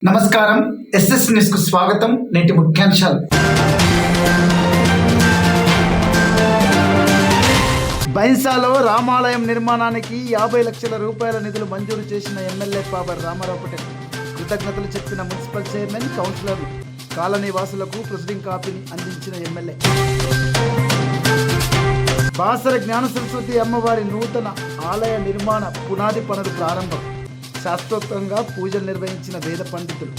నమస్కారం. SS news కు స్వాగతం. నేటి ముఖ్యాంశాలు. బైన్సాలో రామాలయం నిర్మాణానికి 50 లక్షల రూపాయల నిధులు మంజూరు చేసిన ఎమ్మెల్యే పాబర్ రామారావు పటేల్ కృతజ్ఞతలు చెప్పిన మున్సిపల్ చైర్మన్, కౌన్సిలర్లు, కాలనీ వాసులకు ప్రొసీడింగ్ కాపీని అందించిన ఎమ్మెల్యే. బాసర జ్ఞాన సరస్వతి అమ్మవారి నూతన ఆలయ నిర్మాణ పునాది పనులు ప్రారంభం. శాస్త్రోక్తంగా పూజలు నిర్వహించిన వేద పండితులు.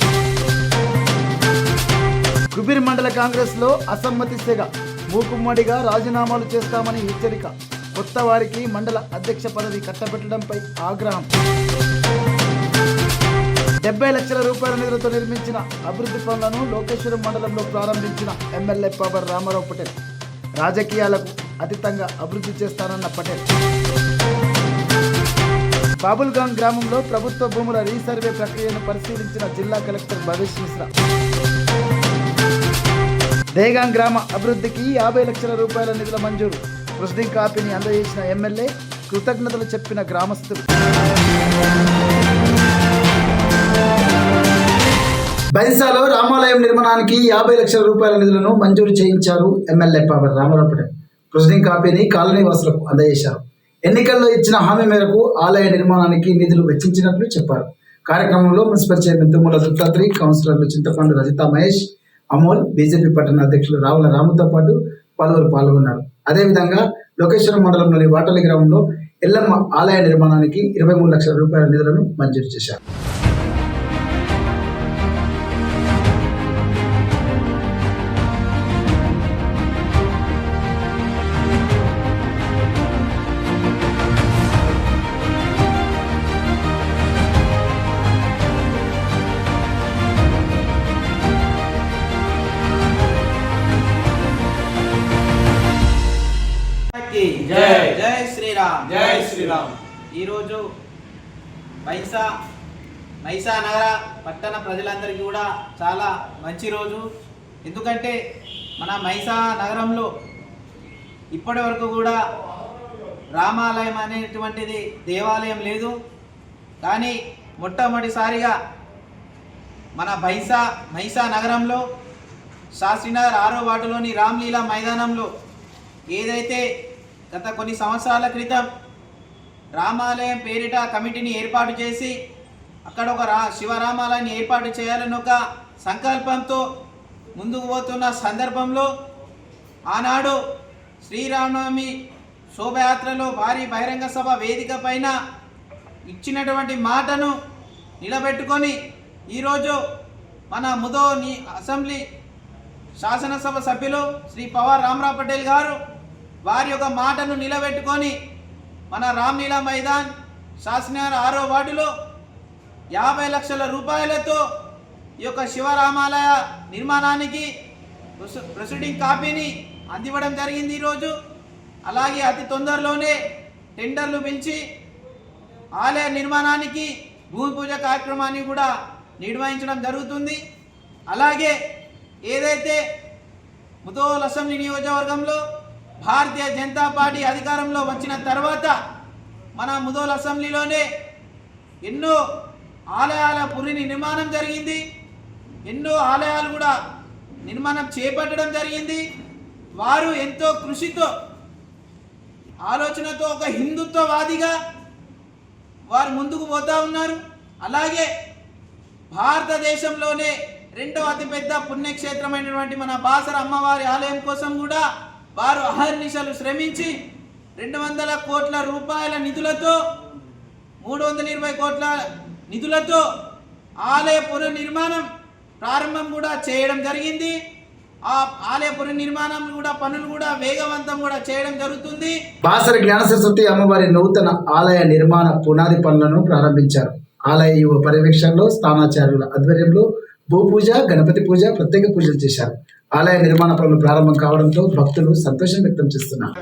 కుబీర్ మండల కాంగ్రెస్ లో అసమ్మతి సెగ. మూకుమ్మడిగా రాజీనామాలు చేస్తామని హెచ్చరిక. కొత్త వారికి మండల అధ్యక్ష పదవి కట్టబెట్టడంపై ఆగ్రహం. 70 లక్షల రూపాయల నిధులతో నిర్మించిన అభివృద్ధి పనులను లోకేశ్వరం మండలంలో ప్రారంభించిన ఎమ్మెల్యే పాబర్ రామారావు పటేల్. రాజకీయాలకు అతీతంగా అభివృద్ధి చేస్తానన్న పటేల్. బాబుల్గాం గ్రామంలో ప్రభుత్వ భూముల రీసర్వే ప్రక్రియను పరిశీలించిన జిల్లా కలెక్టర్ భవేష్ మిశ్రా. దేగాం గ్రామ అభివృద్ధికి 50 లక్షల రూపాయల నిధుల మంజూరు. ప్రొసీడింగ్ కాపీని అందజేసిన ఎమ్మెల్యే. కృతజ్ఞతలు చెప్పిన గ్రామస్తులు. బైన్సాలో రామాలయం నిర్మాణానికి 50 లక్షల రూపాయల నిధులను మంజూరు చేయించారు ఎమ్మెల్యే పాబర్ రామారావు పటేల్. ప్రొసీడింగ్ కాపీని కాలనీ వాసులకు అందజేశారు. ఎన్నికల్లో ఇచ్చిన హామీ మేరకు ఆలయ నిర్మాణానికి నిధులు వెచ్చించినట్లు చెప్పారు. కార్యక్రమంలో మున్సిపల్ చైర్మన్ తుమ్మల దత్తాత్రి, కౌన్సిలర్లు చింతపండు రజిత మహేష్, అమోల్, బీజేపీ పట్టణ అధ్యక్షులు రావుల రాముతో పాటు పలువురు పాల్గొన్నారు. అదేవిధంగా లోకేశ్వరం మండలంలోని వాటలి గ్రామంలో ఎల్లమ్మ ఆలయ నిర్మాణానికి 23 లక్షల రూపాయల నిధులను మంజూరు చేశారు. జై జై శ్రీరామ్. జై శ్రీరామ్. ఈరోజు మైసా నగర పట్టణ ప్రజలందరికీ కూడా చాలా మంచి రోజు. ఎందుకంటే మన మైసా నగరంలో ఇప్పటి వరకు కూడా రామాలయం అనేటువంటిది దేవాలయం లేదు. కానీ మొట్టమొదటిసారిగా మన మైసా నగరంలో శాస్త్రీనగర్ 6వ వార్డులోని రామ్లీలా మైదానంలో ఏదైతే గత కొన్ని సంవత్సరాల క్రితం రామాలయం పేరిట కమిటీని ఏర్పాటు చేసి అక్కడ ఒక శివరామాలయాన్ని ఏర్పాటు చేయాలని ఒక సంకల్పంతో ముందుకు పోతున్న సందర్భంలో ఆనాడు శ్రీరామనవమి శోభయాత్రలో భారీ బహిరంగ సభ వేదిక పైన ఇచ్చినటువంటి మాటను నిలబెట్టుకొని ఈరోజు మన ముదోని అసెంబ్లీ శాసనసభ సభ్యులు శ్రీ పవార్ రామారావు పటేల్ గారు వారి యొక్క మాటను నిలబెట్టుకొని మన రామ్లీలా మైదాన్ శాసనసభ 6వ వార్డులో 50 లక్షల రూపాయలతో ఈ యొక్క శివరామాలయ నిర్మాణానికి ప్రొసీడింగ్ కాపీని అందివ్వడం జరిగింది ఈరోజు. అలాగే అతి తొందరలోనే టెండర్లు పిలిచి ఆలయ నిర్మాణానికి భూమి పూజ కార్యక్రమాన్ని కూడా నిర్వహించడం జరుగుతుంది. అలాగే ఏదైతే ముదోల్ అసెంబ్లీ నియోజకవర్గంలో భారతీయ జనతా పార్టీ అధికారంలో వచ్చిన తర్వాత మన ముదోల్ అసెంబ్లీలోనే ఎన్నో ఆలయాల పురిని నిర్మాణం జరిగింది. ఎన్నో ఆలయాలు కూడా నిర్మాణం చేపట్టడం జరిగింది. వారు ఎంతో కృషితో ఆలోచనతో ఒక హిందుత్వవాదిగా వారు ముందుకు పోతూ ఉన్నారు. అలాగే భారతదేశంలోనే 2వ అతిపెద్ద పుణ్యక్షేత్రమైనటువంటి మన బాసర అమ్మవారి ఆలయం కోసం కూడా వారు అహర్నిశలు శ్రమించి 200 కోట్ల రూపాయల నిధులతో 320 కోట్ల నిధులతో ఆలయ పునర్నిర్మాణం ప్రారంభం కూడా చేయడం జరిగింది. ఆ ఆలయ పునర్నిర్మాణం కూడా పనులు కూడా వేగవంతం కూడా చేయడం జరుగుతుంది. బాసర జ్ఞాన సరస్వతి అమ్మవారి నూతన ఆలయ నిర్మాణ పునాది పనులను ప్రారంభించారు. ఆలయ యువ పర్యవేక్షణలో స్థానాచార్యుల ఆధ్వర్యంలో భూపూజ, గణపతి పూజ, ప్రత్యేక పూజలు చేశారు. ఆలయ నిర్మాణ పనులు ప్రారంభం కావడంతో భక్తులు సంతోషం వ్యక్తం చేస్తున్నారు.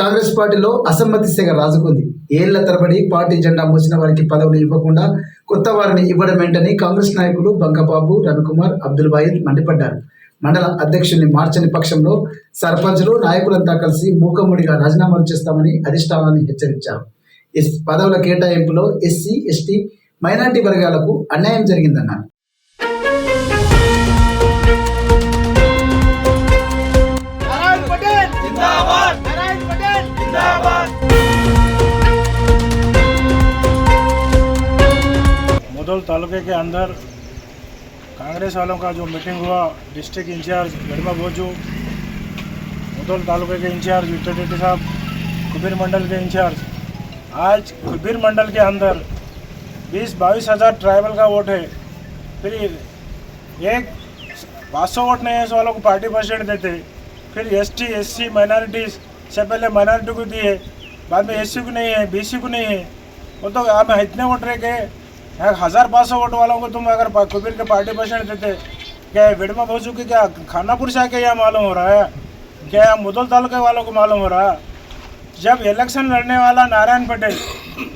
కాంగ్రెస్ పార్టీలో అసమ్మతి సెగ రాజుకుంది. ఏళ్ల తరబడి పార్టీ జెండా మోసిన వారికి పదవులు ఇవ్వకుండా కొత్త వారిని ఇవ్వడం ఏంటని కాంగ్రెస్ నాయకులు బంకబాబు, రవికుమార్, అబ్దుల్ వాయిద్ మండిపడ్డారు. మండల అధ్యక్షుడిని మార్చని పక్షంలో సర్పంచులు, నాయకులంతా కలిసి మూకమ్మడిగా రాజీనామాలు చేస్తామని అధిష్టానాన్ని హెచ్చరించారు. పదవుల కేటాయింపులో ఎస్సీ, ఎస్టీ, మైనార్టీ వర్గాలకు అన్యాయం జరిగిందన్నారు. मुदौल तालुके के अंदर कांग्रेस वालों का जो मीटिंग हुआ, डिस्ट्रिक्ट इंचार्ज गढ़वा भोजू, मुदौल तालुके के इंचार्ज विक्टर रेड्डी साहब, कुबीर मंडल के इंचार्ज, आज कुबीर मंडल के अंदर 20-22 हज़ार ट्राइबल का वोट है। फिर एक 500 वोट नहीं है, इस वालों को पार्टी प्रेसिडेंट देते। फिर एसटी, एससी, माइनॉरिटीज़ से पहले माइनॉरिटी को दिए, बाद में एससी को नहीं है, बीसी को नहीं है। वो तो आप इतने वोट रह के 1500 वोट वालों को तुम अगर कुबीर के पार्टी प्रेसिडेंट देते, क्या विडमा भोजू की क्या खानापुर से आके यह मालूम हो रहा है, क्या मुदौल तालुके वालों को मालूम हो रहा है? जब इलेक्शन लड़ने वाला Narayan Patel,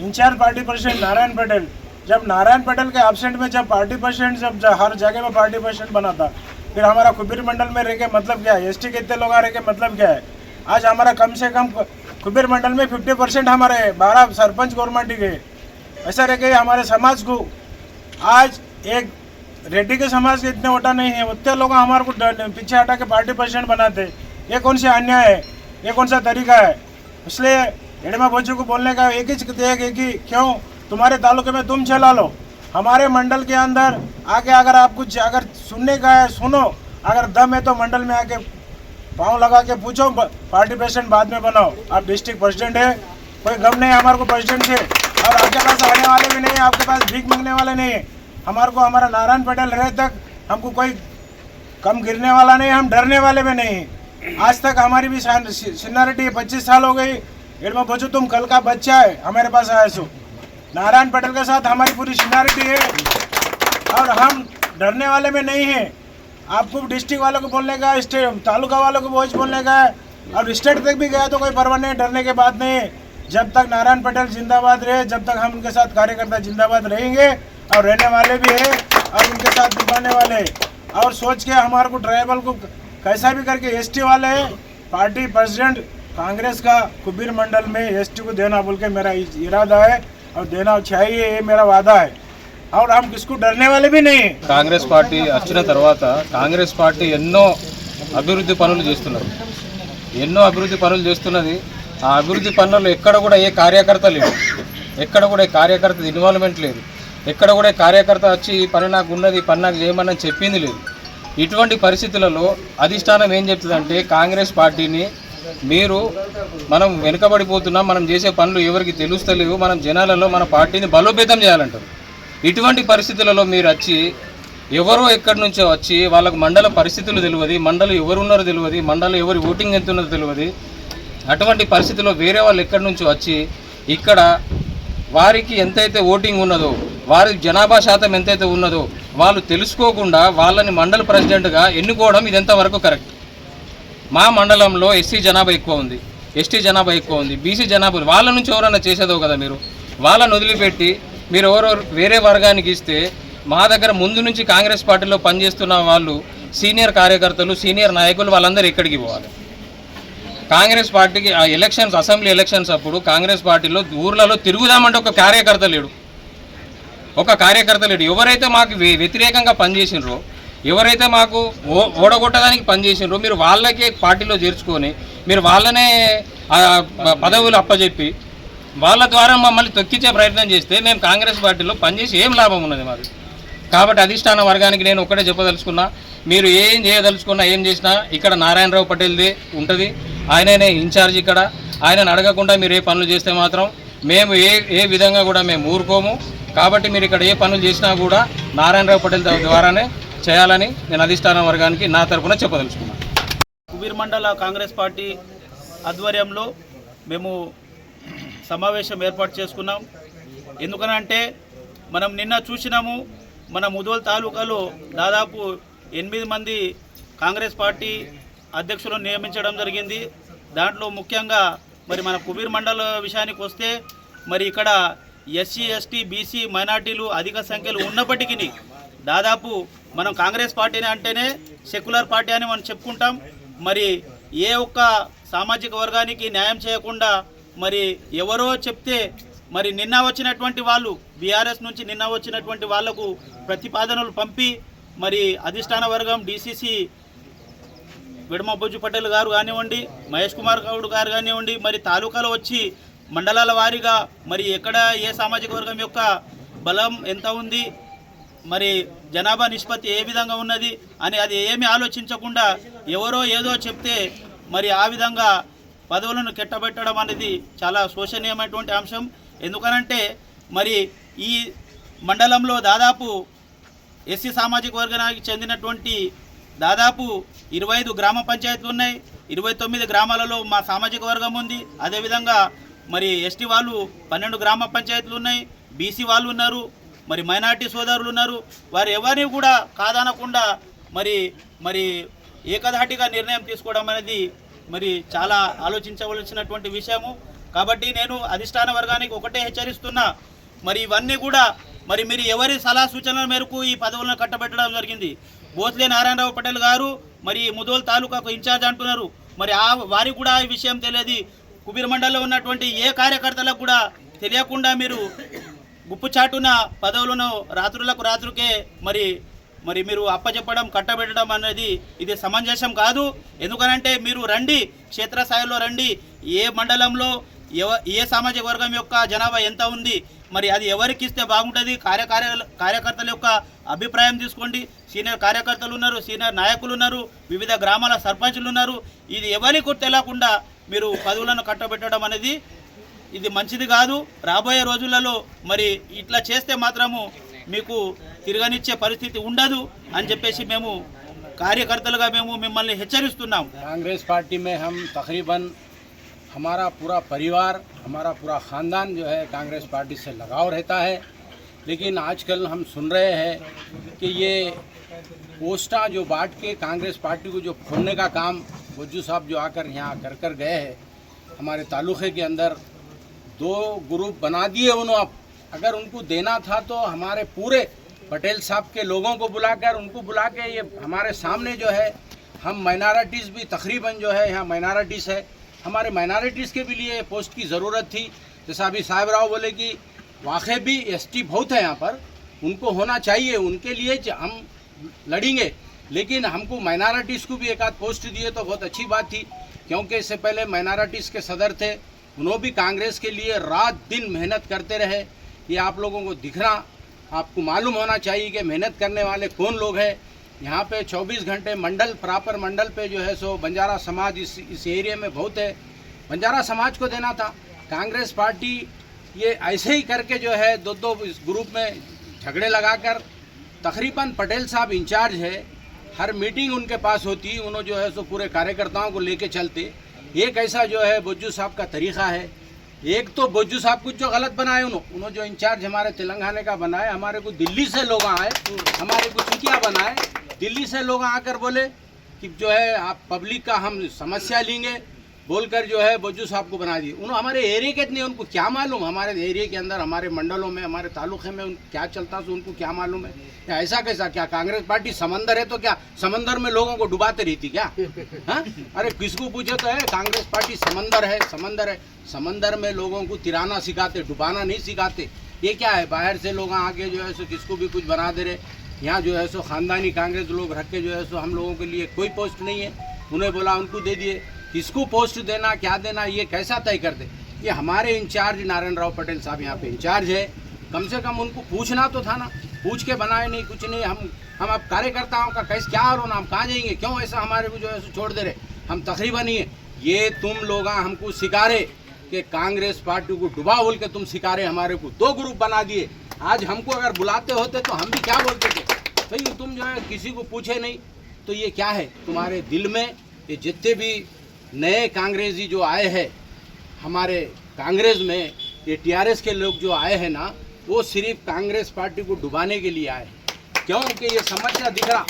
in charge party president Narayan Patel, जब नारायण पटेल के एब्सेंट में जब पार्टी प्रेसिडेंट जब हर जगह में पार्टी प्रेसिडेंट बना था, फिर हमारा कुबीर मंडल में रह के मतलब क्या है? एसटी के इतने लोग रह के मतलब क्या है? आज हमारा कम से कम कुबीर मंडल में 50% हमारे 12 सरपंच गवर्नमेंट के ऐसा रह गए। हमारे समाज को आज एक रेड्डी के समाज के इतने वोटा नहीं है, उतने लोग हमारे को पीछे हटा के पार्टी प्रेसिडेंट बनाते। ये कौन सा अन्याय है? ये कौन सा तरीका है? इसलिए एडमा भोजू को बोलने का एक ही क्यों तुम्हारे तालुके में तुम चला लो, हमारे मंडल के अंदर आके अगर आप कुछ अगर सुनने का है सुनो, अगर दम है तो मंडल में आके पाँव लगा के पूछो, पार्टी प्रेसिडेंट बाद में बनाओ। आप डिस्ट्रिक्ट प्रेसिडेंट है, कोई गम नहीं है हमारे को प्रेसिडेंट से, और आपके पास आने वाले भी नहीं है, आपके पास भीख मांगने वाले नहीं है। हमारे को हमारा नारायण पटेल रहे तक हमको कोई कम गिरने वाला नहीं, हम डरने वाले भी नहीं। आज तक हमारी भी सीनियरिटी 25 साल हो गई। एडमा भोजू तुम कल का बच्चा है, हमारे पास आए सो नारायण पटेल के साथ हमारी पूरी सीनियरिटी है और हम डरने वाले में नहीं हैं। आपको डिस्ट्रिक्ट वालों को बोलने का, स्टेट तालुका वालों को वोट बोलने का है, और स्टेट तक भी गया तो कोई परवाह नहीं, डरने के बात नहीं। जब तक नारायण पटेल जिंदाबाद रहे, जब तक हम उनके साथ कार्यकर्ता जिंदाबाद रहेंगे और रहने वाले भी हैं और उनके साथ निभाने वाले। और सोच के हमारे को ट्राइबल को कैसा भी करके एसटी वाले पार्टी प्रेसिडेंट कांग्रेस का कुबीर मंडल में एसटी को देना बोल के मेरा इरादा है और देना चाहिए, ये मेरा वादा है और हम किसको डरने वाले भी नहीं। కాంగ్రెస్ పార్టీ వచ్చిన తర్వాత కాంగ్రెస్ పార్టీ ఎన్నో అభివృద్ధి పనులు చేస్తున్నది. ఆ అభివృద్ధి పనులలో ఎక్కడ కూడా ఏ కార్యకర్త లేడు, ఎక్కడ కూడా కార్యకర్త ఇన్వాల్వ్మెంట్ లేదు, ఎక్కడ కూడా కార్యకర్త వచ్చి పని నాకు ఉన్నది, పని నాకు చేయమని చెప్పింది లేదు. ఇటువంటి పరిస్థితులలో అధిష్టానం ఏం చెప్తుందంటే కాంగ్రెస్ పార్టీని మనం వెనుకబడిపోతున్నాం, మనం చేసే పనులు ఎవరికి తెలుస్తలేవు, మనం జనాలలో మన పార్టీని బలోపేతం చేయాలంటారు. ఇటువంటి పరిస్థితులలో మీరు వచ్చి ఎవరో ఎక్కడి నుంచో వచ్చి వాళ్ళకు మండల పరిస్థితులు తెలియదు, మండలం ఎవరు ఉన్నారో తెలియదు, మండలం ఎవరి ఓటింగ్ ఎంత ఉన్నదో తెలియదు. అటువంటి పరిస్థితుల్లో వేరే వాళ్ళు ఎక్కడి నుంచో వచ్చి ఇక్కడ వారికి ఎంతైతే ఓటింగ్ ఉన్నదో, వారి జనాభా శాతం ఎంతైతే ఉన్నదో వాళ్ళు తెలుసుకోకుండా వాళ్ళని మండల ప్రెసిడెంట్గా ఎన్నుకోవడం ఇది ఎంతవరకు కరెక్ట్? మా మండలంలో ఎస్సీ జనాభా ఎక్కువ ఉంది, ఎస్టీ జనాభా ఎక్కువ ఉంది, బీసీ జనాభా, వాళ్ళ నుంచి ఎవరైనా చేసేదో కదా. మీరు వాళ్ళని వదిలిపెట్టి మీరు ఎవరో వేరే వర్గానికి ఇస్తే మా దగ్గర ముందు నుంచి కాంగ్రెస్ పార్టీలో పనిచేస్తున్న వాళ్ళు సీనియర్ కార్యకర్తలు, సీనియర్ నాయకులు వాళ్ళందరూ ఎక్కడికి పోవాలి? కాంగ్రెస్ పార్టీకి ఆ ఎలక్షన్స్, అసెంబ్లీ ఎలక్షన్స్ అప్పుడు కాంగ్రెస్ పార్టీలో ఊర్లలో తిరుగుదామంటే ఒక కార్యకర్త లేడు. ఎవరైతే మాకు వ్యతిరేకంగా పనిచేసినరో, ఎవరైతే మాకు ఓడగొట్టడానికి పనిచేసినరో మీరు వాళ్ళకే పార్టీలో చేర్చుకొని మీరు వాళ్ళనే పదవులు అప్పచెప్పి వాళ్ళ ద్వారా మమ్మల్ని తొక్కించే ప్రయత్నం చేస్తే మేము కాంగ్రెస్ పార్టీలో పనిచేసి ఏం లాభం ఉన్నది మాది? కాబట్టి అధిష్టాన వర్గానికి నేను ఒక్కటే చెప్పదలుచుకున్నా, మీరు ఏం చేయదలుచుకున్నా ఏం చేసినా ఇక్కడ నారాయణరావు పటేల్దే ఉంటుంది, ఆయననే ఇన్ఛార్జ్. ఇక్కడ ఆయనను అడగకుండా మీరు ఏ పనులు చేస్తే మాత్రం మేము ఏ విధంగా కూడా మేము ఊరుకోము. కాబట్టి మీరు ఇక్కడ ఏ పనులు చేసినా కూడా నారాయణరావు పటేల్ ద్వారానే చేయాలని నేను అధిష్టాన వర్గానికి నా తరఫున చెప్పదలుచుకున్నాను. కుబీర్ మండల కాంగ్రెస్ పార్టీ ఆధ్వర్యంలో మేము సమావేశం ఏర్పాటు చేసుకున్నాం. ఎందుకనంటే మనం నిన్న చూసినాము, మన ముదోల్ తాలూకాలో దాదాపు 8 మంది కాంగ్రెస్ పార్టీ అధ్యక్షులను నియమించడం జరిగింది. దాంట్లో ముఖ్యంగా మరి మన కుబీర్ మండల విషయానికి వస్తే మరి ఇక్కడ ఎస్సీ ఎస్టీ బీసీ మైనార్టీలు అధిక సంఖ్యలో ఉన్నప్పటికీ దాదాపు మనం కాంగ్రెస్ పార్టీని అంటేనే సెక్యులర్ పార్టీ అని మనం చెప్పుకుంటాం. మరి ఏ ఒక్క సామాజిక వర్గానికి న్యాయం చేయకుండా మరి ఎవరో చెప్తే మరి నిన్న వచ్చినటువంటి వాళ్ళు బీఆర్ఎస్ నుంచి నిన్న వచ్చినటువంటి వాళ్లకు ప్రతిపాదనలు పంపి మరి అధిష్టాన వర్గం డీసీసీ వెడమ బొజ్జు పటేల్ గారు కానివ్వండి, మహేష్ కుమార్ గౌడ్ గారు కానివ్వండి, మరి తాలూకాలో వచ్చి మండలాల వారీగా మరి ఎక్కడ ఏ సామాజిక వర్గం యొక్క బలం ఎంత ఉంది, మరి జనాభా నిష్పత్తి ఏ విధంగా ఉన్నది అని అది ఏమీ ఆలోచించకుండా ఎవరో ఏదో చెప్తే మరి ఆ విధంగా పదవులను కెట్టబెట్టడం అనేది చాలా శోచనీయమైనటువంటి అంశం. ఎందుకనంటే మరి ఈ మండలంలో దాదాపు ఎస్సీ సామాజిక వర్గానికి చెందినటువంటి దాదాపు 25 గ్రామ పంచాయతీలు ఉన్నాయి. 29 గ్రామాలలో మా సామాజిక వర్గం ఉంది. అదేవిధంగా మరి ఎస్టీ వాళ్ళు 12 గ్రామ పంచాయతీలు ఉన్నాయి, బీసీ వాళ్ళు ఉన్నారు, మరి మైనార్టీ సోదరులు ఉన్నారు. వారు ఎవరిని కూడా కాదనకుండా మరి మరి ఏకధాటిగా నిర్ణయం తీసుకోవడం అనేది మరి చాలా ఆలోచించవలసినటువంటి విషయము. కాబట్టి నేను అధిష్టాన వర్గానికి ఒకటే హెచ్చరిస్తున్నా, మరి ఇవన్నీ కూడా మరి మీరు ఎవరి సలహా సూచనల మేరకు ఈ పదవులను కట్టబెట్టడం జరిగింది. బోత్లే నారాయణరావు పటేల్ గారు మరి ముదోల్ తాలూకాకు ఇన్ఛార్జ్ అంటున్నారు. మరి వారికి కూడా ఈ విషయం తెలియదు. కుబీర్ మండలంలో ఉన్నటువంటి ఏ కార్యకర్తలకు కూడా తెలియకుండా మీరు గుప్పుచాటున పదవులను రాత్రులకే మరి మరి మీరు అప్పచెప్పడం కట్టబెట్టడం అనేది ఇది సమంజసం కాదు. ఎందుకనంటే మీరు రండి, క్షేత్రస్థాయిలో రండి, ఏ మండలంలో ఏ సామాజిక వర్గం యొక్క జనాభా ఎంత ఉంది, మరి అది ఎవరికి ఇస్తే బాగుంటుంది, కార్యకర్తల యొక్క అభిప్రాయం తీసుకోండి. సీనియర్ కార్యకర్తలు ఉన్నారు, సీనియర్ నాయకులు ఉన్నారు, వివిధ గ్రామాల సర్పంచులు ఉన్నారు. ఇది ఎవరికి తెలియకుండా మీరు పదవులను కట్టబెట్టడం అనేది ఇది మంచిది కాదు. రాబోయే రోజులలో మరి ఇట్లా చేస్తే మాత్రము మీకు తిరగనిచ్చే పరిస్థితి ఉండదు అని చెప్పేసి మేము కార్యకర్తలుగా మేము మిమ్మల్ని హెచ్చరిస్తున్నాం. कांग्रेस पार्टी में हम तकरीबन हमारा पूरा परिवार, हमारा पूरा ख़ानदान जो है कांग्रेस पार्टी से लगाव रहता है। लेकिन आजकल हम सुन रहे हैं कि ये पोस्टा जो बांट के कांग्रेस पार्टी को जो फोड़ने का काम बज्जू साहब जो आकर यहाँ कर गए हैं, हमारे तालुक़े के अंदर 2 ग्रुप बना दिए उन्होंने। अब अगर उनको देना था तो हमारे पूरे पटेल साहब के लोगों को बुलाकर उनको बुला के ये हमारे सामने जो है, हम माइनॉरिटीज़ भी तकरीबन जो है यहाँ माइनॉरिटीज़ है, हमारे माइनॉरिटीज़ के भी लिए पोस्ट की ज़रूरत थी। जैसा अभी साहिब राव बोले कि वाकई भी एसटी बहुत है यहाँ पर, उनको होना चाहिए, उनके लिए हम लड़ेंगे। लेकिन हमको माइनॉरिटीज़ को भी एक आध पोस्ट दिए तो बहुत अच्छी बात थी, क्योंकि इससे पहले माइनॉरिटीज़ के सदर थे, उन्होंने भी कांग्रेस के लिए रात दिन मेहनत करते रहे। ये आप लोगों को दिखना, आपको मालूम होना चाहिए कि मेहनत करने वाले कौन लोग हैं। यहाँ पे 24 घंटे मंडल प्रॉपर मंडल पे जो है सो बंजारा समाज इस एरिया में बहुत है, बंजारा समाज को देना था। कांग्रेस पार्टी ये ऐसे ही करके जो है 2 इस ग्रुप में झगड़े लगाकर, तकरीबन पटेल साहब इंचार्ज है, हर मीटिंग उनके पास होती, उन्होंने जो है सो पूरे कार्यकर्ताओं को लेके चलते। एक ऐसा जो है बज्जू साहब का तरीक़ा है। एक तो बज्जू साहब कुछ जो गलत बनाए उन्होंने जो इंचार्ज हमारे तेलंगाना का बनाए, हमारे को दिल्ली से लोग आए, हमारे को चुटिया बनाए, दिल्ली से लोग आकर बोले कि जो है आप पब्लिक का हम समस्या लेंगे बोलकर जो है बज्जू साहब को बना दिए। उन्होंने हमारे एरिया के नहीं, उनको क्या मालूम हमारे एरिया के अंदर, हमारे मंडलों में, हमारे तालुके में क्या चलता है उनको क्या मालूम है। या ऐसा कैसा, क्या कांग्रेस पार्टी समंदर है तो क्या समंदर में लोगों को डुबाते रहती क्या? हाँ, अरे किसको पूछे तो है कांग्रेस पार्टी समंदर है, समंदर है। समंदर में लोगों को तिराना सिखाते, डुबाना नहीं सिखाते। ये क्या है, बाहर से लोग आके जो है सो किसको भी कुछ बना दे रहे। यहाँ जो है सो ख़ानदानी कांग्रेस लोग रख के जो है सो हम लोगों के लिए कोई पोस्ट नहीं है, उन्हें बोला उनको दे दिए। किसको पोस्ट देना क्या देना ये कैसा तय कर दे? ये हमारे इंचार्ज नारायण राव पटेल साहब यहाँ पे इंचार्ज है, कम से कम उनको पूछना तो था ना, पूछ के बनाए नहीं, कुछ नहीं। हम अब कार्यकर्ताओं का कैसे क्या होना, हम कहाँ जाएंगे, क्यों ऐसा हमारे को जो है सो छोड़ दे रहे। हम तकरीबन ही है, ये तुम लोग हमको सिखा रहे कि कांग्रेस पार्टी को डुबा बोल के तुम सिखा रहे, हमारे को 2 ग्रुप बना दिए। आज हमको अगर बुलाते होते तो हम भी क्या बोलते थे भाई, तुम जो है किसी को पूछे नहीं। तो ये क्या है तुम्हारे दिल में? ये जितने भी नए कांग्रेसी जो आए हैं हमारे कांग्रेस में, ये टीआरएस के लोग जो आए हैं ना, वो सिर्फ कांग्रेस पार्टी को डुबाने के लिए आए हैं। क्योंकि ये समस्या दिख रहा,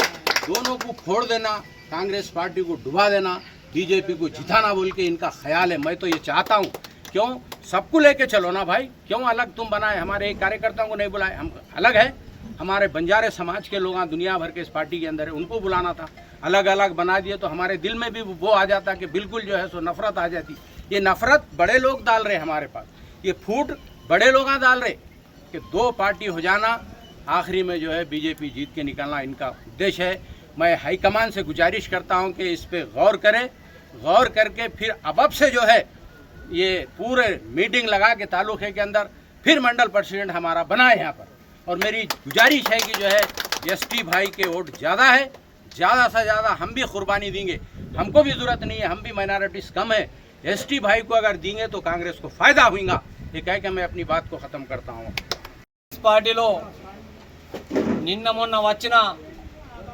दोनों को फोड़ देना, कांग्रेस पार्टी को डुबा देना, बीजेपी को जिताना बोल के इनका ख्याल है। मैं तो ये चाहता हूँ, क्यों सबको लेके चलो ना भाई, क्यों अलग तुम बनाए, हमारे कार्यकर्ताओं को नहीं बुलाए, हम अलग है, हमारे बंजारे समाज के लोग दुनिया भर के इस पार्टी के अंदर है, उनको बुलाना था, अलग अलग बना दिए तो हमारे दिल में भी वो आ जाता कि बिल्कुल जो है सो नफरत आ जाती। ये नफरत बड़े लोग डाल रहे हमारे पास, ये फूट बड़े लोग डाल रहे कि दो पार्टी हो जाना, आखिरी में जो है बीजेपी जीत के निकलना इनका उद्देश्य है। मैं हाईकमान से गुजारिश करता हूं कि इस पे गौर करें, गौर करके फिर अब से जो है ये पूरे मीटिंग लगा के तालुके के अंदर फिर मंडल प्रेसिडेंट हमारा बनाए यहाँ पर। और मेरी गुजारिश है कि जो है एसटी भाई के वोट ज़्यादा है, ज़्यादा से ज़्यादा हम भी कुर्बानी देंगे, हमको भी ज़रूरत नहीं है, हम भी माइनॉरिटीज़ कम है, एसटी भाई को अगर देंगे तो कांग्रेस को फ़ायदा होगा। ये कह के मैं अपनी बात को ख़त्म करता हूँ। పార్టీలో నిన్న మొన్న వచ్చిన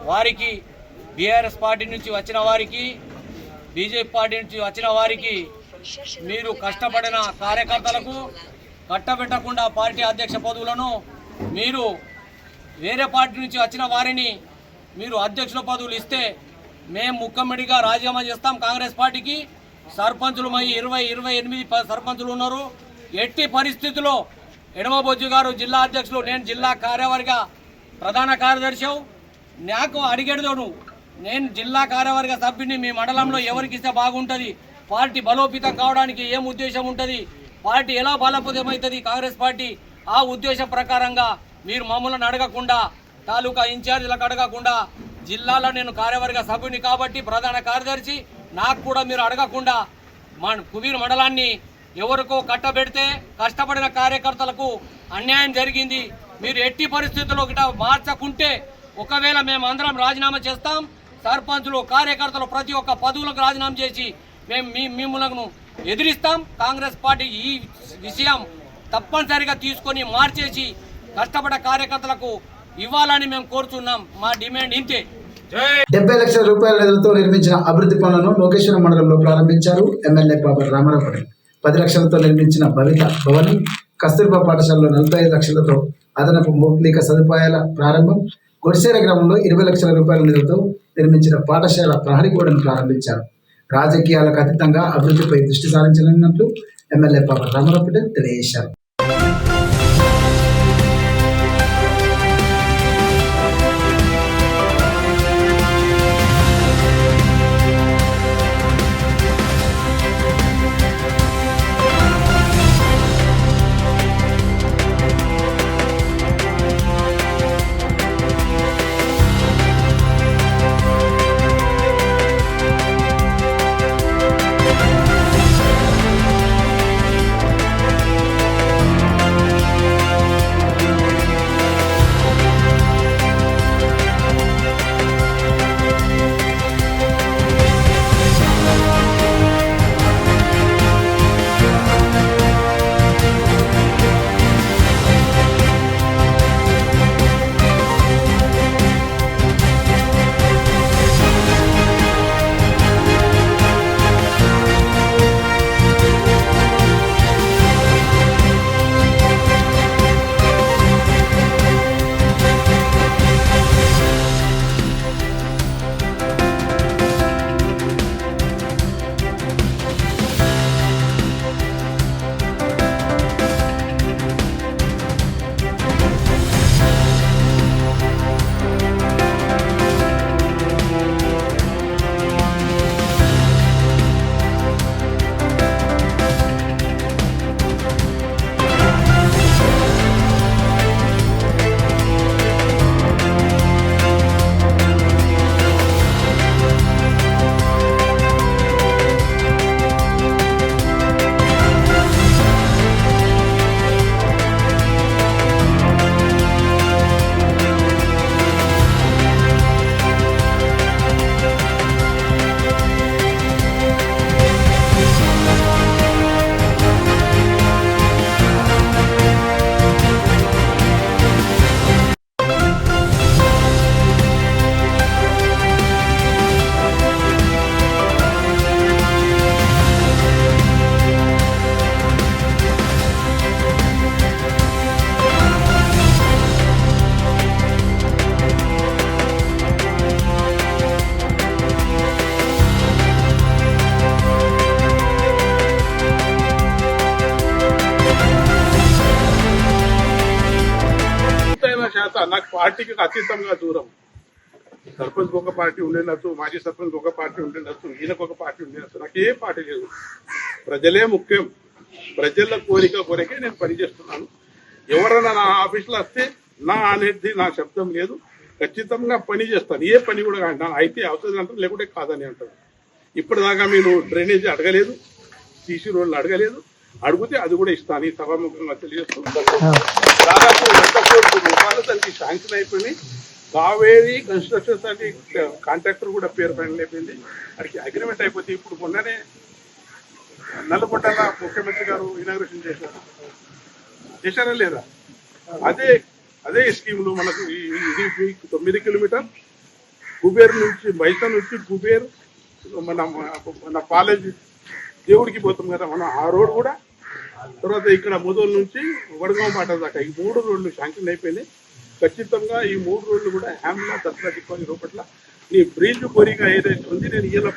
వారికి, బీఆర్ఎస్ పార్టీ నుంచి వచ్చిన వారికి, బీజేపీ పార్టీ నుంచి వచ్చిన వారికి మీరు కష్టపడిన కార్యకర్తలకు కట్టబెట్టకుండా పార్టీ అధ్యక్ష పదవులను మీరు వేరే పార్టీ నుంచి వచ్చిన వారిని మీరు అధ్యక్షుల పదవులు ఇస్తే మేము ముఖ్యమంత్రిగా రాజీనామా చేస్తాం కాంగ్రెస్ పార్టీకి. సర్పంచులు మై 28 సర్పంచులు ఉన్నారు. ఎట్టి పరిస్థితుల్లో ఎడమబొజ్జు గారు జిల్లా అధ్యక్షులు, నేను జిల్లా కార్యవర్గ ప్రధాన కార్యదర్శి, నాకు అడిగేడు నేను జిల్లా కార్యవర్గ సభ్యుని, మీ మండలంలో ఎవరికి ఇస్తే బాగుంటుంది, పార్టీ బలోపేతం కావడానికి ఏం ఉద్దేశం ఉంటుంది, పార్టీ ఎలా బలోపేతమవుతుంది కాంగ్రెస్ పార్టీ, ఆ ఉద్దేశం ప్రకారంగా మీరు మమ్మల్ని అడగకుండా, తాలూకా ఇన్ఛార్జీలకు అడగకుండా, జిల్లాలో నేను కార్యవర్గ సభ్యుని కాబట్టి ప్రధాన కార్యదర్శి, నాకు కూడా మీరు అడగకుండా కుబీర్ మండలాన్ని ఎవరికో కట్టబెడితే కష్టపడిన కార్యకర్తలకు అన్యాయం జరిగింది. మీరు ఎట్టి పరిస్థితుల్లో గిట మార్చకుంటే ఒకవేళ మేము అందరం రాజీనామా చేస్తాం. సర్పంచులు, కార్యకర్తలు ప్రతి ఒక్క పదవులకు రాజీనామా చేసి మేము మిమ్మల్ని ఎదిరిస్తాం. కాంగ్రెస్ పార్టీ ఈ విషయం తప్పనిసరిగా తీసుకొని మార్చేసి కష్టపడ్డ కార్యకర్తలకు ఇవ్వాలని మేము కోరుతున్నాం. మా డిమాండ్ ఇంతే. 70 లక్షల రూపాయల నిధులతో నిర్మించిన అభివృద్ధి పనులను లోకేశ్వరం మండలంలో ప్రారంభించారు ఎమ్మెల్యే బాబర్ రామారావు పటేల్. 10 లక్షలతో నిర్మించిన భవిత భవనం, కస్తూర్బా పాఠశాలలో 45 లక్షలతో అదనపు మౌలిక సదుపాయాల ప్రారంభం, గుడిసేర గ్రామంలో 20 లక్షల రూపాయల నిధులతో నిర్మించిన పాఠశాల ప్రహరీ గోడను ప్రారంభించారు. రాజకీయాలకు అతీతంగా అభివృద్ధిపై దృష్టి సారించనున్నట్లు ఎమ్మెల్యే బాబర్ రామారావు పటేల్ తెలియజేశారు. చేత నాకు పార్టీకి అతీతంగా దూరం. సర్పంచ్కి ఒక పార్టీ ఉండేనట్టు, మాజీ సర్పంచ్ ఒక పార్టీ ఉండేనట్టు, ఈయనకు ఒక పార్టీ ఉండేనట్టు, నాకు ఏ పార్టీ లేదు. ప్రజలే ముఖ్యం. ప్రజల కోరికే నేను పనిచేస్తున్నాను. ఎవరైనా నా ఆఫీస్లో వస్తే నా అనేది నా శబ్దం లేదు. ఖచ్చితంగా పని చేస్తాను. ఏ పని కూడా అంటాను, అయితే అవుతుంది అంటారు, లేకుంటే కాదని అంటారు. ఇప్పటిదాకా మీరు డ్రైనేజీ అడగలేదు, సీసీ రోడ్లు అడగలేదు. అడిగితే అది కూడా ఇస్తాను. ఈ సభాముఖంగా తెలియజేస్తున్నాను. దాదాపు 100 కోట్ల రూపాయలు దానికి శాంక్షన్ అయిపోయినాయి. కావేరీ కన్స్ట్రక్షన్ దానికి కాంట్రాక్టర్ కూడా పేరు పైన అయిపోయింది. వాడికి అగ్రిమెంట్ అయిపోతే ఇప్పుడు మొన్ననే నల్లగొండల ముఖ్యమంత్రి గారు ఇనాగ్రేషన్ చేశారా లేదా? అదే స్కీమ్లో మనకు ఇది 9 కిలోమీటర్ కుబేర్ నుంచి బైసా నుంచి కుబేర్ మన కాలేజీ దేవుడికి పోతాం కదా మనం, ఆ రోడ్ కూడా. తర్వాత ఇక్కడ ముదోలు నుంచి వడగాం మాట దాకా ఈ 3 రోడ్లు శాంక్షన్ అయిపోయినాయి. ఖచ్చితంగా ఈ 3 రోడ్లు కూడా హ్యామ్లా దసరా దిక్కుని రూపట్ల నీ బ్రిడ్జ్ కోరిక ఏదైతే ఉంది నేను ఇలా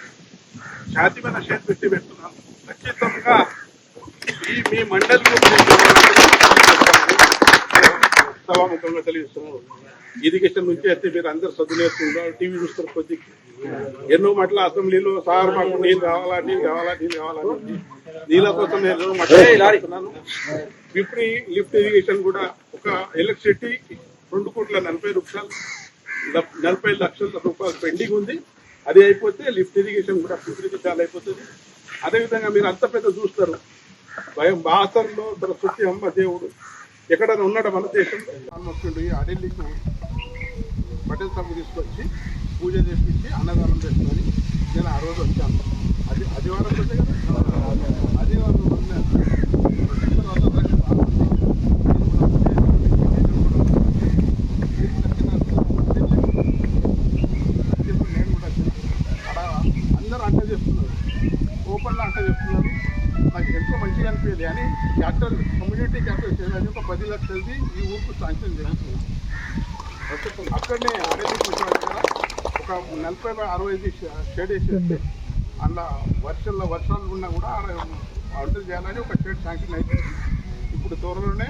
ఛాతి మీద చేతి పెడుతున్నాను. ఖచ్చితంగా మీ మండలి సభాముఖంగా తెలియజేస్తున్నాను. ఇరిగేషన్ నుంచి అయితే మీరు అందరు చదువులేస్తున్నారు, టీవీ చూస్తారు. కొద్ది ఎన్నో మాటల అసెంబ్లీలో సార్ మాకు నీళ్ళు కావాలా నీళ్ళ కోసం నేను మాట్లాడుతున్నాను. ఫిఫ్టీ లిఫ్ట్ ఇరిగేషన్ కూడా ఒక ఎలక్ట్రిసిటీ 2,40 లక్షల రూపాయలు పెండింగ్ ఉంది. అది అయిపోతే లిఫ్ట్ ఇరిగేషన్ కూడా పూర్తిగా చాలా అయిపోతుంది. అదేవిధంగా మీరు అంత పెద్ద చూస్తారు భయం బాసర్లో సరస్వతి అమ్మ దేవుడు ఎక్కడైనా ఉన్నాడు మన దేశంలో. ముఖ్యుడు అడెల్లికి పటేల్ సభ తీసుకొచ్చి పూజ చేపించి అన్నదానం చేసుకొని నేను ఆ రోజు వచ్చాను. అది ఆదివారం రోజే కదా, ఆదివారం అందరూ అంట చేస్తున్నారు, ఓపెన్లో అంట చేస్తున్నారు. నాకు ఎంతో మంచిగా అనిపించేది. అని క్యాపిటల్ కమ్యూనిటీ క్యాపిటల్ చేయాలని ఒక 10 లక్షలది ఈ ఊరుకు శాంక్షన్ చేస్తున్నారు. అక్కడనే అడవి కొంచెం ఒక 40-60 షేడ్ వేసేస్తే అలా వర్షాలు ఉన్నా కూడా వంటలు చేయాలని ఒక షేడ్ శాంక్షన్ అయిపోయింది. ఇప్పుడు త్వరలోనే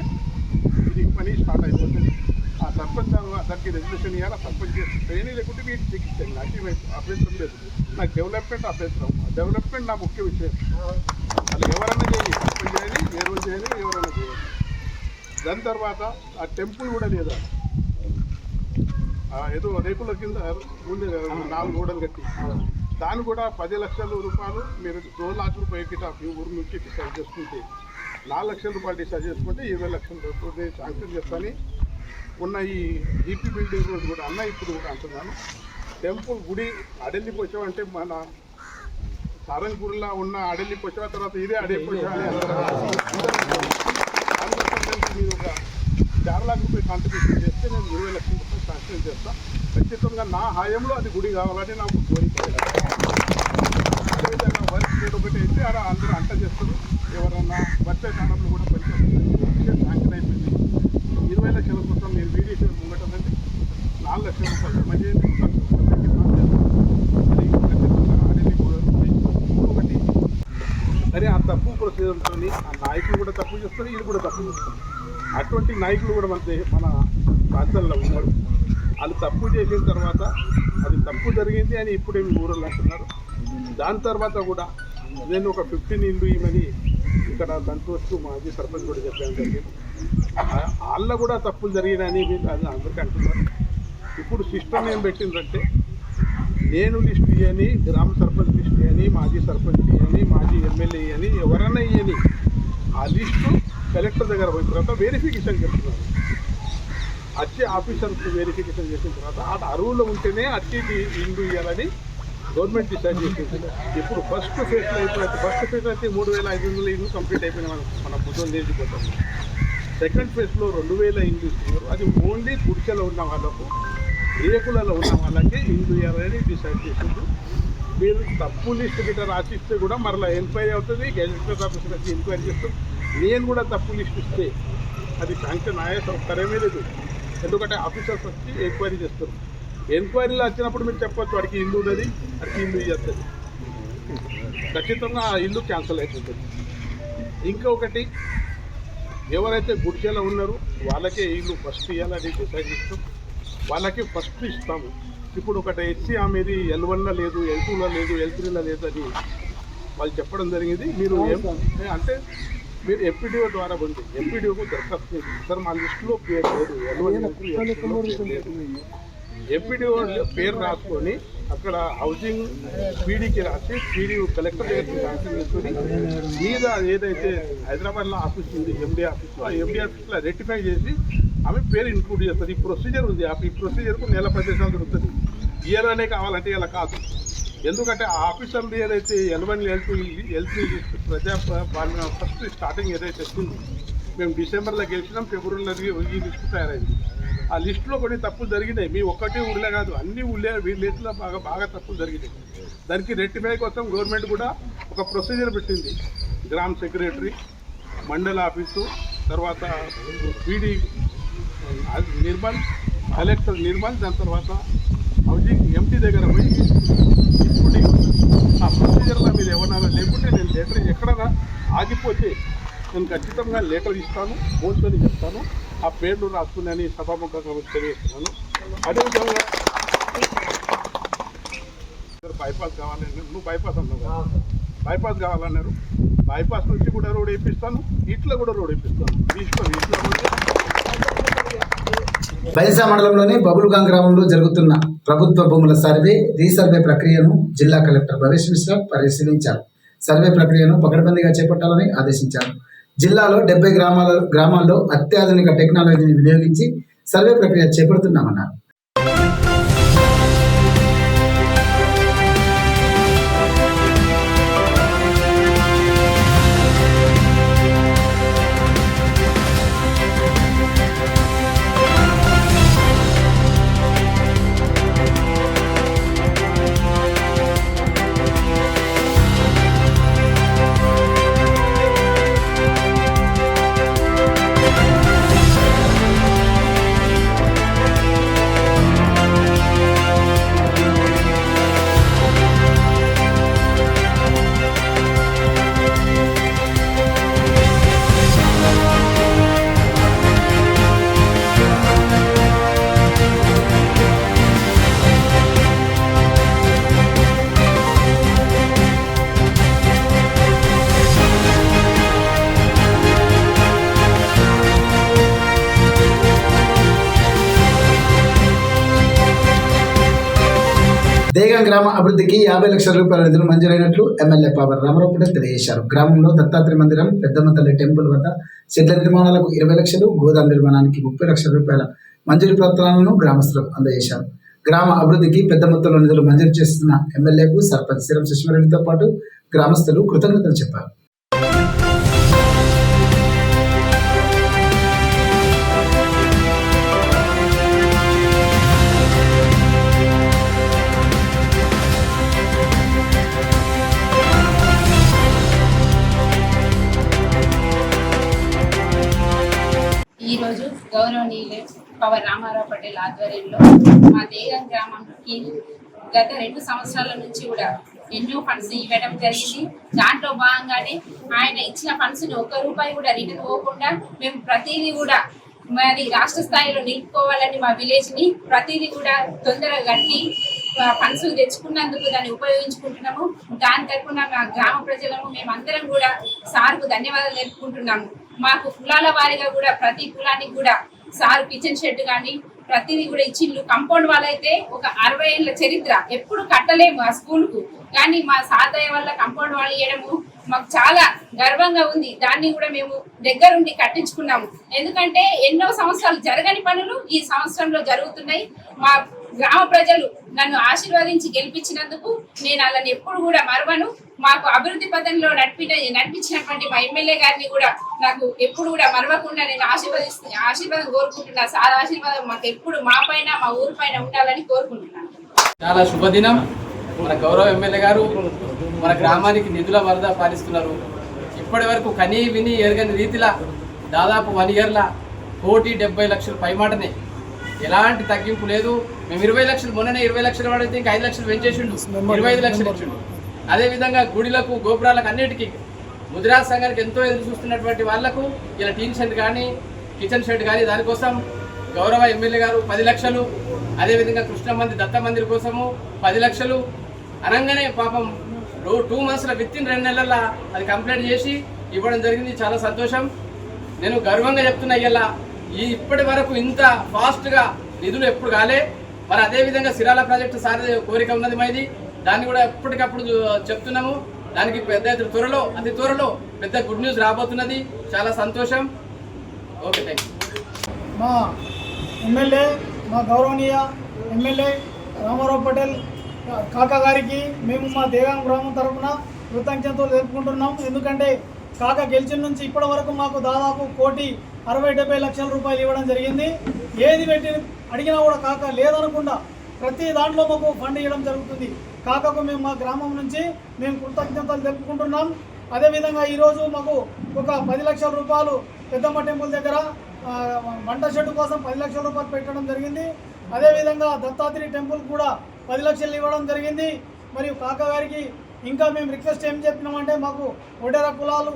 ఇది పని స్టార్ట్ అయిపోతుంది. ఆ సర్పంచ్ దానికి రెగ్యులేషన్ ఇవ్వాలి. సర్పంచ్ చేస్తే ట్రైనింగ్ లేకుంటే మీరు చికిత్స నాకు అభ్యంతరం లేదు. నాకు డెవలప్మెంట్ అభ్యంతరం. డెవలప్మెంట్ నా ముఖ్య విషయం. అది ఎవరైనా చేయాలి, సర్పంచ్ చేయాలి, ఏ రోజు చేయాలి, ఎవరైనా చేయాలి. దాని తర్వాత ఆ టెంపుల్ కూడా లేదా, ఏదో రేకుల కింద ముందు 4 గోడలు కట్టి దాన్ని కూడా 10 లక్షల రూపాయలు మీరు 2 లక్షల రూపాయలకి ఈ ఊరు నుంచి డిసైడ్ చేసుకుంటే 4 లక్షల రూపాయలు డిసైడ్ చేసుకుంటే 20 లక్షల రూపాయలు శాంక్షన్ చేస్తాను. ఉన్న ఈ జీపీ బిల్డింగ్ రోడ్ కూడా అన్న ఇప్పుడు కూడా అంటున్నాను. టెంపుల్ గుడి అడెల్లికి వచ్చామంటే మన సారంగపూర్లో ఉన్న అడెల్లికి వచ్చాక తర్వాత ఇదే అడెల్లికి వచ్చామని మీరు ఒక 4 లక్షల రూపాయలు కాంట్రిబ్యూషన్ చేస్తే నేను 20 లక్షల రూపాయలు శాంక్షన్ చేస్తాను. ఖచ్చితంగా నా హాయంలో అది గుడి కావాలని నాకు కోరిక. అదేవిధంగా వర్క్ డేట్ ఒకటి అయితే అలా అందరూ అంట చేస్తారు. ఎవరన్నా వర్షాకాలంలో కూడా పనిచేస్తారు. శాంక్షన్ అయిపోయింది. 20 లక్షల కోసం మీరు వీడియో ముంగటండి 4 లక్షల రూపాయలు మళ్ళీ ఒకటి. అరే ఆ తప్పు ప్రొసీజర్తో ఆ నాయకులు కూడా తప్పు చేస్తారు, వీళ్ళు కూడా తప్పు చేస్తారు. అటువంటి నాయకులు కూడా మన ప్రాంతాల్లో ఉన్నారు. వాళ్ళు తప్పు చేసిన తర్వాత అది తప్పు జరిగింది అని ఇప్పుడే మీ ఊళ్ళో అంటున్నారు. దాని తర్వాత కూడా నేను ఒక 15 ఇల్లు ఇమని ఇక్కడ సంతోష్ మాజీ సర్పంచ్ కూడా చెప్పాను జరిగింది. వాళ్ళ కూడా తప్పులు జరిగినాయని అది అందరికీ అంటున్నారు. ఇప్పుడు సిస్టమ్ ఏం పెట్టిందంటే నేను లిస్ట్ ఇవ్వని, గ్రామ సర్పంచ్ లిస్ట్ ఇవ్వని, మాజీ సర్పంచ్ ఇవ్వని, మాజీ ఎమ్మెల్యే ఇవ్వని, ఎవరైనా ఇవ్వని ఆ లిస్టు కలెక్టర్ దగ్గర పోయిన తర్వాత వెరిఫికేషన్ చేస్తున్నారు. వచ్చి ఆఫీసర్స్ వెరిఫికేషన్ చేసిన తర్వాత ఆ అరువులో ఉంటేనే వచ్చి ఇల్లు ఇవ్వాలని గవర్నమెంట్ డిసైడ్ చేసింది. ఇప్పుడు ఫస్ట్ ఫేజ్లో అయితే 3,500 ఇల్లు కంప్లీట్ అయిపోయిన మన బుద్ధం లేచిపోతాం. సెకండ్ ఫేజ్లో 2,000 ఇల్లు ఇస్తున్నారు. అది ఓన్లీ గుడిసెలో ఉన్న వాళ్ళకు, రేకులలో ఉన్న వాళ్ళకి ఇల్లు ఇవ్వాలని డిసైడ్ చేసింది. మీరు తప్పు లిస్ట్ గిట్ట రాసిస్తే కూడా మరలా ఎంక్వైరీ అవుతుంది. గెజిటెడ్ ఆఫీసర్ వచ్చి ఎంక్వైరీ చేస్తాం. నేను కూడా తప్పు లిస్ట్ ఇస్తే అది శాంక్షన్ అయ్యే సౌకర్యమే లేదు. ఎందుకంటే ఆఫీసర్స్ వచ్చి ఎంక్వైరీ చేస్తారు. ఎంక్వైరీలో వచ్చినప్పుడు మీరు చెప్పచ్చు వాడికి ఇల్లు ఉన్నది, వాడికి ఇల్లు ఇవ్వస్తుంది. ఖచ్చితంగా ఆ ఇల్లు క్యాన్సిల్ అయిపోతుంది. ఇంకొకటి ఎవరైతే గుడిచెలో ఉన్నారో వాళ్ళకే ఇల్లు ఫస్ట్ ఇవ్వాలని డిసైడ్ చేస్తాం. వాళ్ళకి ఫస్ట్ ఇస్తాము. ఇప్పుడు ఒకటి ఎస్సీ ఆమెది L1లో లేదు, L2లో లేదు, L3లో లేదు అని వాళ్ళు చెప్పడం జరిగింది. మీరు అంటే మీరు ఎంపీడీఓ ద్వారా ఉంది, ఎంపీడీఓకు దరఖాస్తు చేసి సార్ మా లిస్టులో పేరు లేదు, L1 లేదు. ఎంపీడీఓ పేరు రాసుకొని అక్కడ హౌసింగ్ పీడీకి రాసి పీడీ కలెక్టర్ దగ్గర శాంక్షన్ చేసుకొని మీద ఏదైతే హైదరాబాద్లో ఆఫీస్ ఉంది ఎండి ఆఫీస్లో, ఆ ఎండి ఆఫీస్లో రెక్టిఫై చేసి ఆమె పేరు ఇంక్లూడ్ చేస్తుంది. ఈ ప్రొసీజర్ ఉంది. ఈ ప్రొసీజర్కు నెల 10 రోజులు దొరుకుతుంది. ఇయర్లోనే కావాలంటే ఇలా కాదు. ఎందుకంటే ఆ ఆఫీసర్లు ఏదైతే L1, L2, L3 వాళ్ళ ఫస్ట్ స్టార్టింగ్ ఏదైతే వచ్చిందో మేము డిసెంబర్లో గెలిచినాం, ఫిబ్రవరిలో ఈ లిస్టు తయారైంది. ఆ లిస్టులో కొన్ని తప్పులు జరిగినాయి. మీ ఒక్కటే ఊళ్ళే కాదు, అన్ని ఊళ్ళే వీళ్ళలో బాగా తప్పులు జరిగినాయి. దానికి రెక్టిఫై కోసం గవర్నమెంట్ కూడా ఒక ప్రొసీజర్ పెట్టింది. గ్రామ సెక్రటరీ, మండల ఆఫీసు, తర్వాత పీడీ నిర్మల్, కలెక్టర్ నిర్మల్, దాని తర్వాత హౌసింగ్ ఎంపీ దగ్గర పోయి ఇప్పుడు ఆ ప్రొసీజర్లో మీరు ఏమన్నా లేకుంటే నేను లెటర్ ఎక్కడన్నా ఆగిపోతే నేను ఖచ్చితంగా లెటర్ ఇస్తాను, ఫోన్తోని చెప్తాను, ఆ పేర్లు రాసుకున్నాను సభాముఖంగా తెలియజేస్తున్నాను. అదేవిధంగా బైపాస్ కావాలన్నారు, నువ్వు బైపాస్ అన్నావు కదా, బైపాస్ కావాలన్నారు. బైపాస్ నుంచి కూడా రోడ్ వేయిస్తాను, ఇట్లా కూడా రోడ్ వేయిస్తాను. ఇట్లా బైన్సా మండలంలోని బబుల్గాం గ్రామంలో జరుగుతున్న ప్రభుత్వ భూముల సర్వే, రీసర్వే ప్రక్రియను జిల్లా కలెక్టర్ భవేష్ మిశ్రా పరిశీలించారు. సర్వే ప్రక్రియను పకడ్బందీగా చేపట్టాలని ఆదేశించారు. జిల్లాలో 70 గ్రామాల్లో అత్యాధునిక టెక్నాలజీని వినియోగించి సర్వే ప్రక్రియ చేపడుతున్నామన్నారు. దేగం గ్రామ అభివృద్ధికి 50 లక్షల రూపాయల నిధులు మంజూరైనట్లు ఎమ్మెల్యే పావర్ రామారావు తెలియజేశారు. గ్రామంలో దత్తాత్రేయ మందిరం, పెద్దమ్మ తల్లి టెంపుల్ వద్ద షెడ్ల నిర్మాణాలకు 20 లక్షలు, గోదాం నిర్మాణానికి 30 లక్షల రూపాయల మంజూరు పత్రాలను గ్రామస్తులకు అందజేశారు. గ్రామ అభివృద్ధికి పెద్ద మొత్తంలో నిధులు మంజూరు చేస్తున్న ఎమ్మెల్యేకు సర్పంచ్ సిరం శశివరెడ్డితో పాటు గ్రామస్తులు కృతజ్ఞతలు చెప్పారు. ఈరోజు గౌరవనీయులు పవర్ రామారావు పటేల్ ఆధ్వర్యంలో మా దేగం గ్రామంకి గత 2 సంవత్సరాల నుంచి కూడా ఎన్నో ఫండ్స్ ఇవ్వడం జరిగింది. దాంట్లో భాగంగానే ఆయన ఇచ్చిన ఫండ్స్ని 1 రూపాయి కూడా రిటర్న్ పోకుండా మేము ప్రతిదీ కూడా మరి రాష్ట్ర స్థాయిలో నిలుపుకోవాలని మా విలేజ్ని ప్రతిదీ కూడా తొందరగా కట్టి ఫండ్స్ తెచ్చుకున్నందుకు దాన్ని ఉపయోగించుకుంటున్నాము. దాని తరఫున మా గ్రామ ప్రజలము మేమందరం కూడా సార్కు ధన్యవాదాలు తెలుపుకుంటున్నాము. మాకు కులాల వారీగా కూడా ప్రతి కులానికి కూడా సార్ కిచెన్ షెడ్ కానీ ప్రతిదీ కూడా ఇచ్చిళ్ళు. కంపౌండ్ వాళ్ళైతే ఒక 60 ఏళ్ళ చరిత్ర, ఎప్పుడు కట్టలేము ఆ స్కూల్కు, కానీ మా సాదయ వల్ల కంపౌండ్ వాళ్ళు ఇవ్వడము మాకు చాలా గర్వంగా ఉంది. దాన్ని కూడా మేము దగ్గరుండి కట్టించుకున్నాము. ఎందుకంటే ఎన్నో సంవత్సరాలు జరగని పనులు ఈ సంవత్సరంలో జరుగుతున్నాయి. మా గ్రామ ప్రజలు నన్ను ఆశీర్వదించి గెలిపించినందుకు నేను వాళ్ళని ఎప్పుడు కూడా మరవను. మాకు అభివృద్ధి పథంలో నడిపించినటువంటి మా ఎమ్మెల్యే గారిని కూడా నాకు ఎప్పుడు కూడా మరవకుండా నేను ఆశీర్వాదం కోరుకుంటున్నా. సార్ ఆశీర్వాదం మాకు ఎప్పుడు మా పైన మా ఊరి పైన ఉండాలని కోరుకుంటున్నాను. చాలా శుభదినం. మన గౌరవ ఎమ్మెల్యే గారు మన గ్రామానికి నిధుల వరద పాలిస్తున్నారు. ఇప్పటి వరకు కనీ విని ఎరగని రీతిలో దాదాపు 1 ఇయర్ల 1,70 లక్షలు పైమాటనే, ఎలాంటి తగ్గింపు లేదు. మేము 20 లక్షలు మొన్ననే 20 లక్షలు వాడితే ఇంకా 5 లక్షలు పెంచేసిండు, 25 లక్షలు ఇచ్చిండు. అదేవిధంగా గుడిలకు, గోపురాలకు అన్నిటికీ ముదిరాజ్ సంఘానికి ఎంతో ఎదురు చూస్తున్నటువంటి వాళ్లకు ఇలా టీన్ షెడ్ కానీ కిచెన్ షెడ్ కానీ దానికోసం గౌరవ ఎమ్మెల్యే గారు 10 లక్షలు, అదేవిధంగా కృష్ణ మందిర్ దత్త మందిర్ కోసము 10 లక్షలు అనగానే పాపం 2 మంత్స్లో వితిన్ 2 నెలల్లో అది కంప్లీట్ చేసి ఇవ్వడం జరిగింది. చాలా సంతోషం. నేను గర్వంగా చెప్తున్నా ఇలా ఇప్పటి వరకు ఇంత ఫాస్ట్గా నిధులు ఎప్పుడు కాలే. మరి అదేవిధంగా సిరాల ప్రాజెక్టు సార్ కోరిక ఉన్నది మాది, దాన్ని కూడా ఎప్పటికప్పుడు చెప్తున్నాము. దానికి పెద్ద త్వరలో అతి త్వరలో పెద్ద గుడ్ న్యూస్ రాబోతున్నది. చాలా సంతోషం. Okay, thank you. మా ఎమ్మెల్యే, మా గౌరవనీయ ఎమ్మెల్యే రామారావు పటేల్ కాకా గారికి మేము మా దేగాం గ్రామం తరఫున కృతజ్ఞతలు తెలుపుకుంటున్నాం. ఎందుకంటే కాకా గెలిచిన నుంచి ఇప్పటి వరకు మాకు దాదాపు 1,60,70 లక్షల రూపాయలు ఇవ్వడం జరిగింది. ఏది పెట్టి అడిగినా కూడా కాకా లేదనకుండా ప్రతి దాంట్లో మాకు ఫండ్ ఇవ్వడం జరుగుతుంది. కాకాకు మేము మా గ్రామం నుంచి మేము కృతజ్ఞతలు తెలుపుకుంటున్నాం. అదేవిధంగా ఈరోజు మాకు ఒక 10 లక్షల రూపాయలు పెద్దమ్మ టెంపుల్ దగ్గర వంట షెడ్ కోసం 10 లక్షల రూపాయలు పెట్టడం జరిగింది. అదేవిధంగా దత్తాత్రేయ టెంపుల్ కూడా 10 లక్షలు ఇవ్వడం జరిగింది. మరియు కాకా గారికి ఇంకా మేము రిక్వెస్ట్ ఏం చెప్పినామంటే, మాకు ఒడేరా కులాలు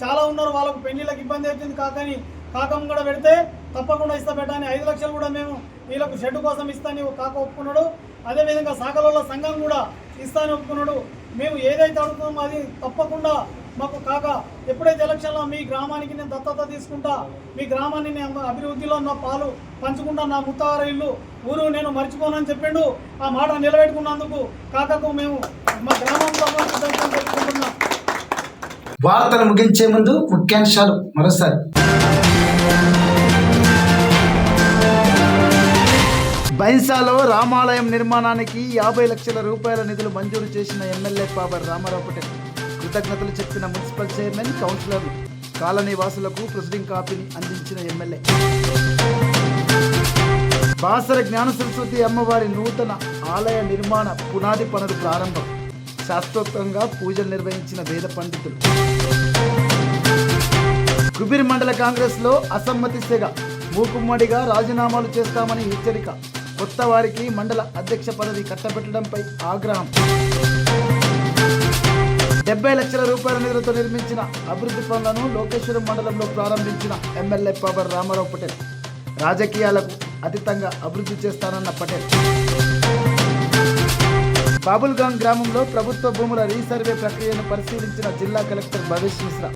చాలా ఉన్నారు, వాళ్ళకు పెళ్లిళ్ళకి ఇబ్బంది అవుతుంది కాకని కాకం కూడా పెడితే తప్పకుండా ఇస్తా పెట్టని 5 లక్షలు కూడా మేము వీళ్ళకు షెడ్ కోసం ఇస్తాని కాక ఒప్పుకున్నాడు. అదేవిధంగా సాకలోళ్ళ సంఘం కూడా ఇస్తాని ఒప్పుకున్నాడు. మేము ఏదైతే అడుగుతున్నామో అది తప్పకుండా మాకు కాక ఎప్పుడైతే ఎలక్షన్లో మీ గ్రామానికి నేను దత్తత తీసుకుంటా, మీ గ్రామాన్ని నేను అభివృద్ధిలో నా పాలు పంచుకుంటా, నా ముత్తార ఇల్లు ఊరు నేను మర్చిపోనని చెప్పిండు. ఆ మాట నిలబెట్టుకున్నందుకు కాకకు మేము మా గ్రామంలో తెలుసుకుంటున్నాం. వార్తలు ముగించే ముందు ముఖ్యాంశాలు మరోసారి. బైన్సాలో రామాలయం నిర్మాణానికి 50 లక్షల రూపాయల నిధులు మంజూరు చేసిన ఎమ్మెల్యే పాబర్ రామారావు పటేల్ కృతజ్ఞతలు చెప్పిన మున్సిపల్ చైర్మన్, కౌన్సిలర్లు, కాలనీ వాసులకు ప్రొసీడింగ్ కాపీని అందించిన ఎమ్మెల్యే. బాసర జ్ఞాన సరస్వతి అమ్మవారి నూతన ఆలయ నిర్మాణ పునాది పనులు ప్రారంభం. శాస్త్రోక్తంగా పూజలు నిర్వహించిన వేద పండితులు. కుబీర్ మండల కాంగ్రెస్ లో అసమ్మతి సెగ, మూకుమ్మడిగా రాజీనామాలు చేస్తామని హెచ్చరిక. కొత్త వారికి మండల అధ్యక్ష పదవి కట్టబెట్టడంపై ఆగ్రహం. 70 లక్షల రూపాయల నిధులతో నిర్మించిన అభివృద్ధి పనులను లోకేశ్వరం మండలంలో ప్రారంభించిన ఎమ్మెల్యే పాబర్ రామారావు పటేల్. రాజకీయాలకు అతీతంగా అభివృద్ధి చేస్తానన్న పటేల్. బాబుల్గాంగ్ గ్రామంలో ప్రభుత్వ భూముల రీసర్వే ప్రక్రియను పరిశీలించిన జిల్లా కలెక్టర్ భవేష్ మిశ్రా.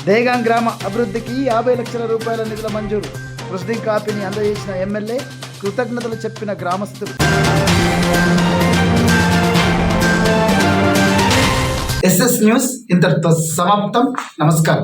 దేగాం గ్రామ అభివృద్ధికి 50 లక్షల రూపాయల నిధుల మంజూరు. ప్రొసీడింగ్ కాపీని అందజేసిన ఎమ్మెల్యే, కృతజ్ఞతలు చెప్పిన గ్రామస్తులు. ఎస్ఎస్ న్యూస్ ఇంతటితో సమాప్తం. నమస్కారం.